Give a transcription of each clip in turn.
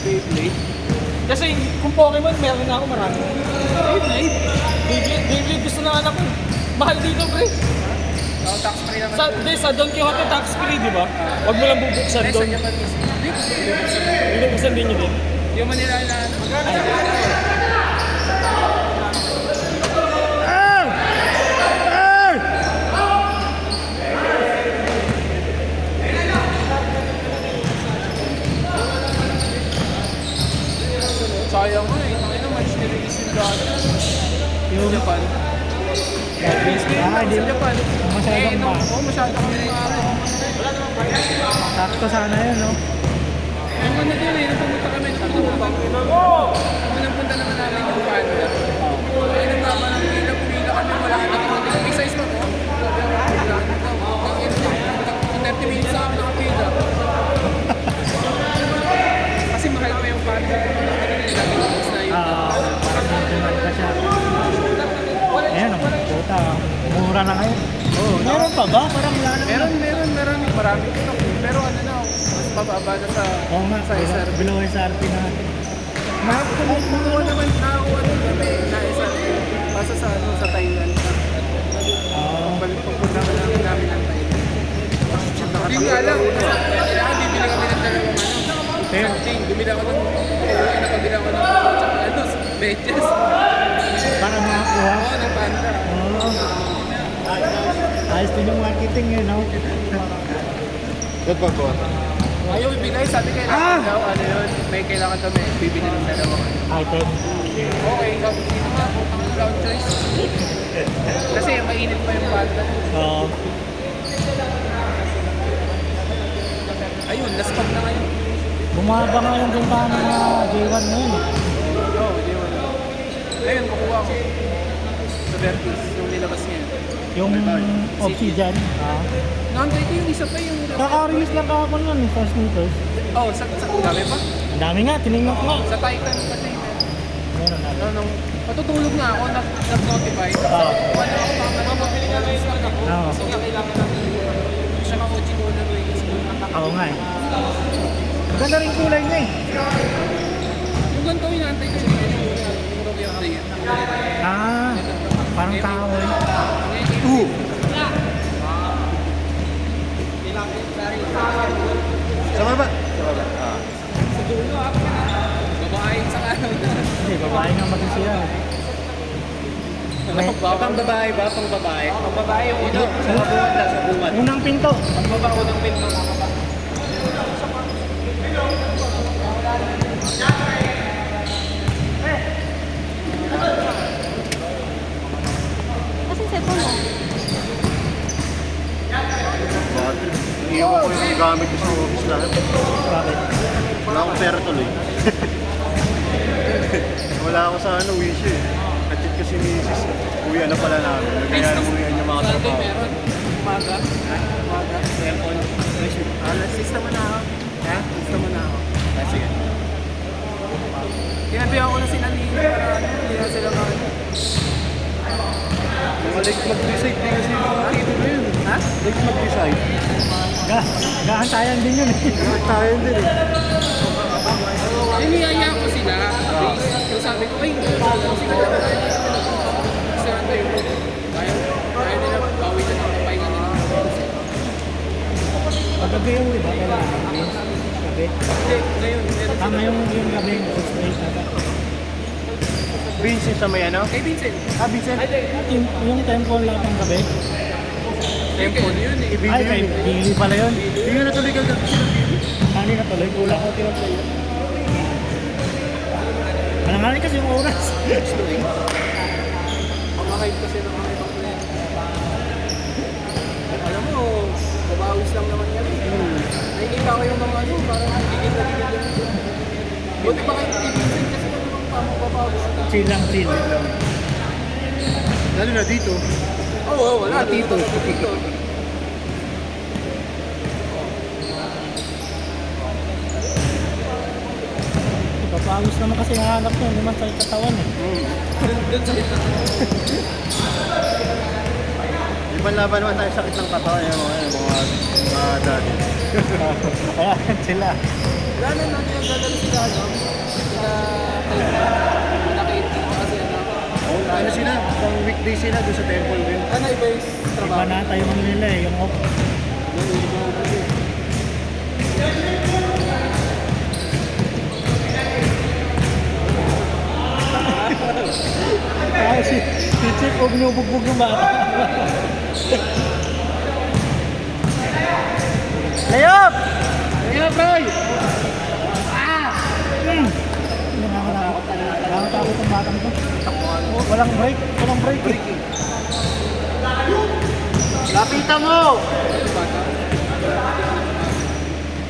Beyblade. Kasi kung Pokemon, meron na ako marami. Beyblade? Beyblade gusto na anak ko. Mahal dito, pre. Oh, tax free naman. Sa Don Quixote tax free, di ba? Huwag mo lang bubuksan Sa doon. Japan mismo. Bubuksan din yun din. Hindi mo nila ano. Sayang mo eh. Tangin na match nirelease yung dati. Yung Japan. Hindi. Sa Japan. Masyadong ma. Oo, masyadong maaari. Sakto sana yun, no? Yung ano din eh, nung pumunta kami ng Punta naman namin yung panda. Ay, nung baba ng pila, pumila kami, wala ka na. May size pa ko. Wala na daw. Ang 30 minutes sa amin nakapila. Kasi mahal pa yung panda. Parang national pa siya. Ayan, ang puta. Mura na ngayon. Oo, Meron pa ba? Parang wala na. Marami stock. Pero ano na, mas mababa na sa Oo nga, sa SRP. below SRP na. Nakakuha naman kami na SRP. Basta sa ano, sa Thailand. Balik pupunta namin ng Thailand. Hindi nga lang. Kailangan bibili kami ng dalawang something. Bumili ako ng nakabili ako ng ano, medyas. Para makakuha. Oo, ng panda. Oo. Ayos din yung marketing eh, no? Ba't ba po? Ayaw ibigay, sabi kailangan daw, ano yun, may kailangan kami, bibili ng dalawang Item. okay, dito nga, ang ground choice. Kasi mainit pa yung panda. Oo. Ayun, naspag na ngayon. Bumaba nga yung bentahan ng mga J1 ngayon eh. Oo, di wala. Ayun, makuha ko. Sa Vertis, yung nilabas niya. Yung Obsidian. Nantay ko yung isa pa yung... Kaka-release lang kahapon nun eh, sa sneakers. Oh, sa dami pa? Ang dami nga, tinignan ko nga. Sa Titan kasi. Meron na. Nung matutulog na ako, nag-notify. Oo. Wala ako mapapili na ng stock ako. Oo. So, kailangan namin siya ka-Uchi ko na race. Oo nga eh. Ang ganda rin kulay niya eh. Yung ganito yung nantay ko yung Rookie of the Year. Parang kahoy. Sa baba? Sa dulo ako na. Babae sa kanan. Hindi, babae nga mag-isiya. Pang babae ba? Pang babae? Pang babae yung uno. Sa bungad lang, sa bungad. Unang pinto. Pang babae unang pinto. Kasi cellphone mo. Iiwan ko yung gamit ko sa office lahat. Bakit? Wala akong pera tuloy. Wala ako sa ano, wish eh. Kachat ko si Mrs. Uwi na pala namin. Kaya umuwihan yung mga Sunday trabaho. meron. Umaga. Umaga. Cellphone. Lista mo na ako. Ha? Lista mo na ako. Ah, sige. Kinabihan ko na sila ni para ano, hindi na sila ano. Like mag-decide din kasi yung mga tito na yun. Ha? Like mag-decide. Gahantayan din yun eh. Tayo din eh. Niyaya ko sila. So sabi ko, ay, sige na tayo. Kasi ano tayo. Kaya nila, bawi na ng papahinga nila. Paggabi yung iba, kailangan. Gabi. Hindi, ngayon, meron sila. Ngayong yung gabi, 6 days na. Princess na may ano? Kay Vincent. Vincent. Yung temple lang ng gabi. Temple yun eh. Ay, kay Billy pala yun. Hindi nga natuloy kagabi sila. Hani na tuloy, kulang ko tinap sa'yo. Malanganin kasi yung oras. Pangakain kasi ng mga ibang player. Alam mo, babawis lang naman yan eh. Nakikita ko yung mga ano, parang gigil na gigil lang. Buti pa kayo kay Vincent kasi kung mga pamababawis. Chill lang, chill. Lalo na dito. Oo, wala. Tito. Papawis naman kasi nahanap ko, hindi man sa katawan eh. Doon sa ito. Ibang laban naman tayo sakit ng katawan yung mga dati. Ayan sila. Wala na natin yung dadalo sila, no? busy na doon sa temple din. Ano iba yung Iba trabaho? na tayo yung nila eh, yung off. Ah, si Chip, huwag ninubugbog yung bata. Layop! Ayun, Roy! Nakakatakot ang batang to. Walang break, walang break eh. Lapitan mo!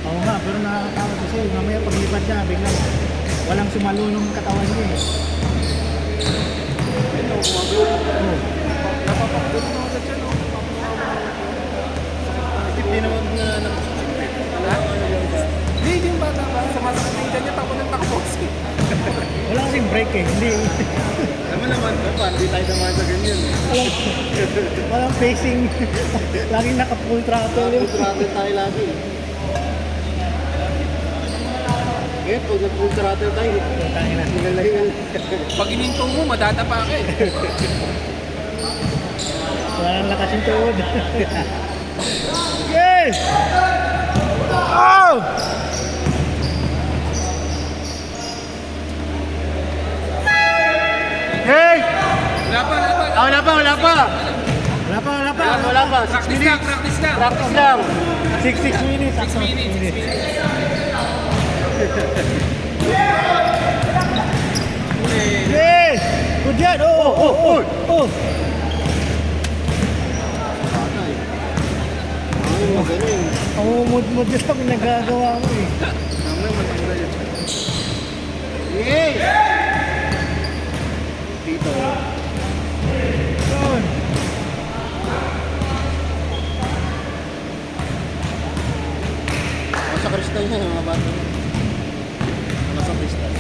Oo nga, pero nakakatakot kasi mamaya paglipad niya, biglang walang sumalunong katawan niya eh. Oo. Napapagod mo agad siya, no? Hindi naman na Hindi, yung bata ba? Sumasakit niya, takbo ng takbo. Wala kasing break eh, hindi. Alam naman, paano di tayo naman sa ganyan? Walang pacing. Laging naka-full throttle yun. Travel tayo lagi. Eh, pag nag-full throttle tayo, Tangin na. hingal. Pag inintong mo, madadapa ka eh. Walang lakas yung tuhod. Yes! Oh! Hey! Wala pa, wala pa. Ah, wala pa! Wala pa. Wala pa! 6 Practice lang, practice lang. Practice lang! 6 minutes. 6 minutes, 6 minutes. Yes! Good yan! Oh! Oh! Ay, magaling. Pangumud-mud yun ang nagagawa mo eh. Mamaya matanggal yun. Hey! Dito. Yun. Nasa kristal yan, mga bata. Nasa kristal.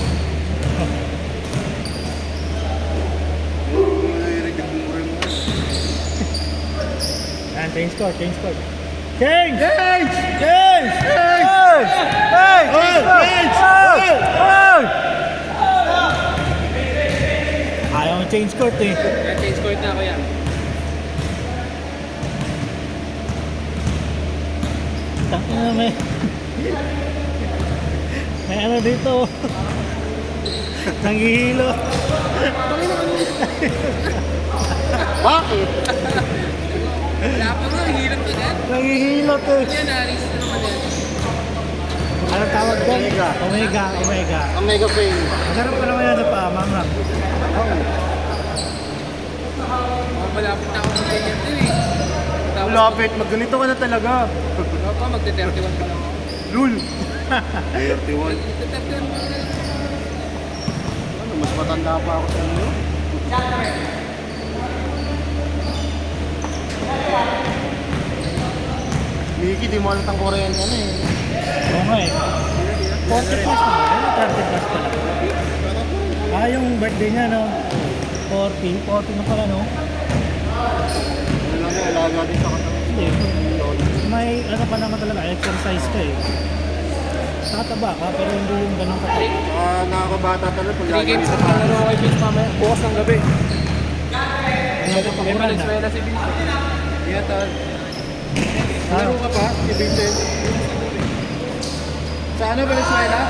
Yan, change score. Change! Change! Hey! Ayaw mo change court eh. Yan, change court na ako yan. Tangin na may ano dito. Nanghihilo. Bakit? Wala pa nga, hirap na yan. Nanghihilo to. Yan, alis na naman yan. Anong tawag doon? Omega. Omega. Omega Pain. Masarap pa naman yan sa paa, mamram. Malapit na ako ng ganyan din eh. Tapos, Lapit, magganito ka na talaga. wala pa, magte-31 pa lang ako. Lul. 31. Magte-31 pa lang. Ano, mas matanda pa ako sa inyo. Miki, di mo alam ang Korean ka na eh. Oo nga eh. 40 plus na ba? Ano 30 plus pa lang? Ah, yung birthday niya no? 40 na pala no? Ano lang yan, alaga din sa katawan. Hindi. May ano pa naman talaga, exercise ka eh. Tataba ka, pero hindi yung ganun ka. Nakakabata talaga pag 3 lagi games sa na laro kay Vince mamaya. Bukas ng gabi. Ano ka May paguran na? Valenzuela si Vince. Yan, tal. Ah, Laro ka pa, si Vincent. Sa ano, Valenzuela?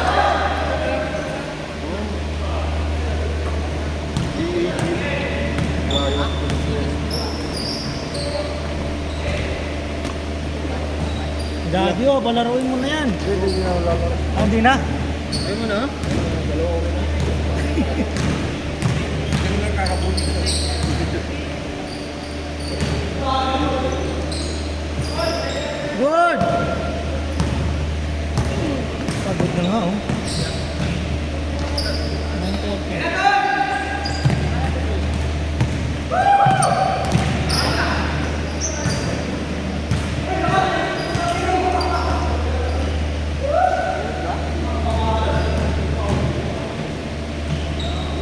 Daddy oh, palaruin mo na yan. Ah, hindi na? Ayaw mo na? Good! Pagod na nga oh. 9:30.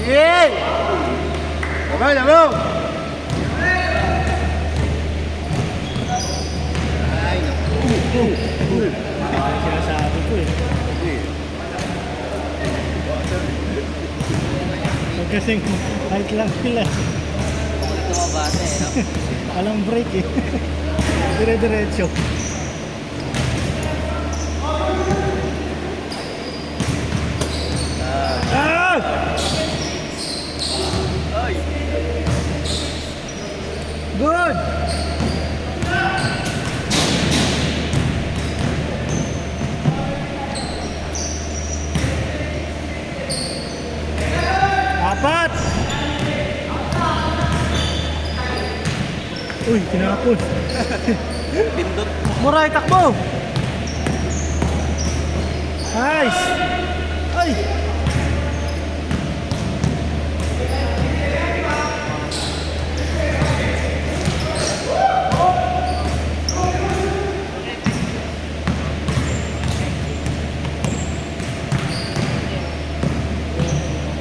Yay! Sabay, laro! Ay, naku. Ang sinasabi ko eh. Huwag kasing height lang sila. dito mga bata eh. No? Walang break eh. Dire-diretso. Ah! Good! Apat! Uy, kinapos. Pindot. Muray, takbo! Nice! Ay!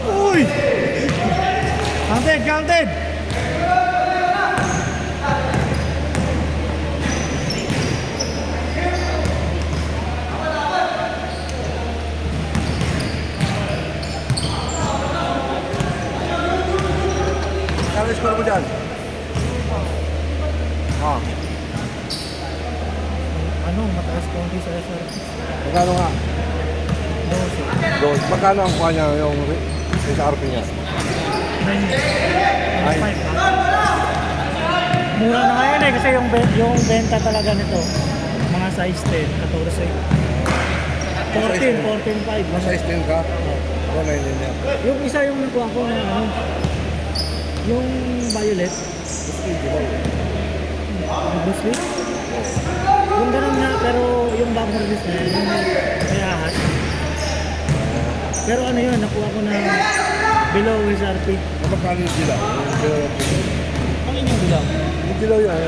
Uy! Counted, counted! Kano score mo dyan? Ah, Ano, mataas konti sa SR. magkano nga? 12. Doon. Magkano ang kuha niya yung SRP niya? 9.5 na. Mura na ngayon eh kasi yung benta talaga nito mga size 10, 14. 14, 14.5. Size 10 ka? Ako na yun niya. Yung isa yung nakuha ko na ano, yung violet, blue sleep. Yung ganun na, pero yung bago release na yung may ahas. Pero ano yun, nakuha ko na below SRP. Magkano yung dilaw? Ang inyong bilang? Yung dilaw yan.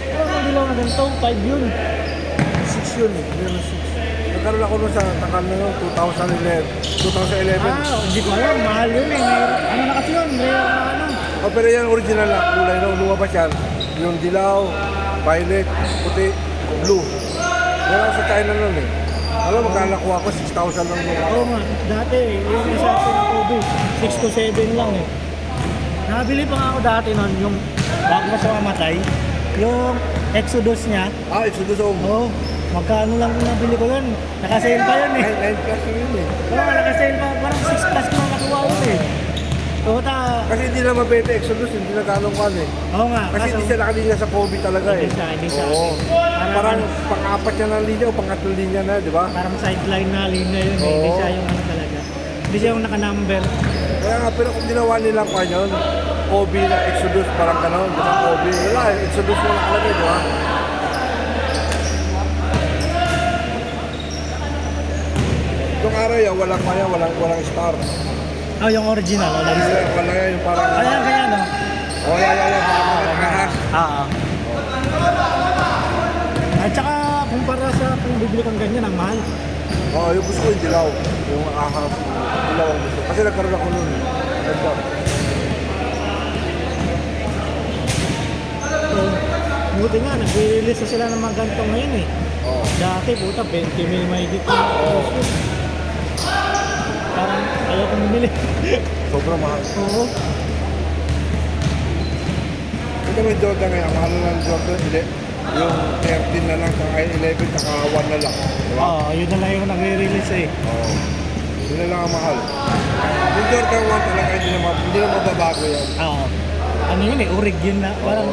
Pero ang dilaw na ganito, 5 yun. 6 yun eh. Meron 6. Nagkaroon ako nun sa takal na yun, 2011. Hindi ko alam, mahal yun eh. Ano na kasi yun, rare na ano. Oh, pero yan original na kulay no, lumabas yan. Yung dilaw, violet, puti, blue. Meron sa China nun eh. Alam, magkano nakuha ko, 6,000 lang nung Oo nga, dati yung isa ko na Kobe, 6 to 7 lang eh. Nakabili pa nga ako dati nun, yung bago pa siya mamatay, yung Exodus niya. Ah, Exodus Home. Oo, magkano lang kung nabili ko yun. Nakasale pa yun eh. 9 plus yun eh. Oo nga, nakasale pa, parang 6 plus ko na nakuha yun eh. Tota, Kasi hindi na mabenta Exodus, hindi na ganong kan eh. oo nga, Kasi hindi siya nakalinya sa Kobe talaga eh. Hindi siya. Oo. Parang- Parang pang-apat niya ng linya o pang-atlong linya na, di ba? parang sideline na linya yun eh. Hindi Oo. siya yung ano talaga. Hindi siya yung naka-number. Kaya nga, pero kung ginawa nilang kanya yun, Kobe na Exodus, parang ganon, di ba? Kobe, wala, Exodus mo nakalagay, di ba? Itong araw yan, walang kaya, walang star. Oh, yung original, wala yung Wala yan, yung parang... Ayan, kaya no? Oh, yan, parang kahas. At saka, kumpara sa kung bibili kang ganyan, ang mahal. Oo, yung gusto ko yung dilaw. Yung ahas, dilaw ang gusto. Kasi nagkaroon ako nun. Ganda. So, buti nga, nag-release na sila ng mga ganito ngayon eh. Oo. Dati, puta, 20 mil mahigit na. Parang ayaw kong bumili. Sobrang mahal. Oo. Ito may Jordan ngayon, ang mahal na ng Jordan, hindi. Yung 13 na lang, saka 11, saka 1 na lang. Diba? Oo, yun na lang yung nag-release eh. Oo. Yun na lang ang mahal. Yung Jordan 1 talaga, hindi na mababago yan. Oo. Ano yun eh, orig yun na. Parang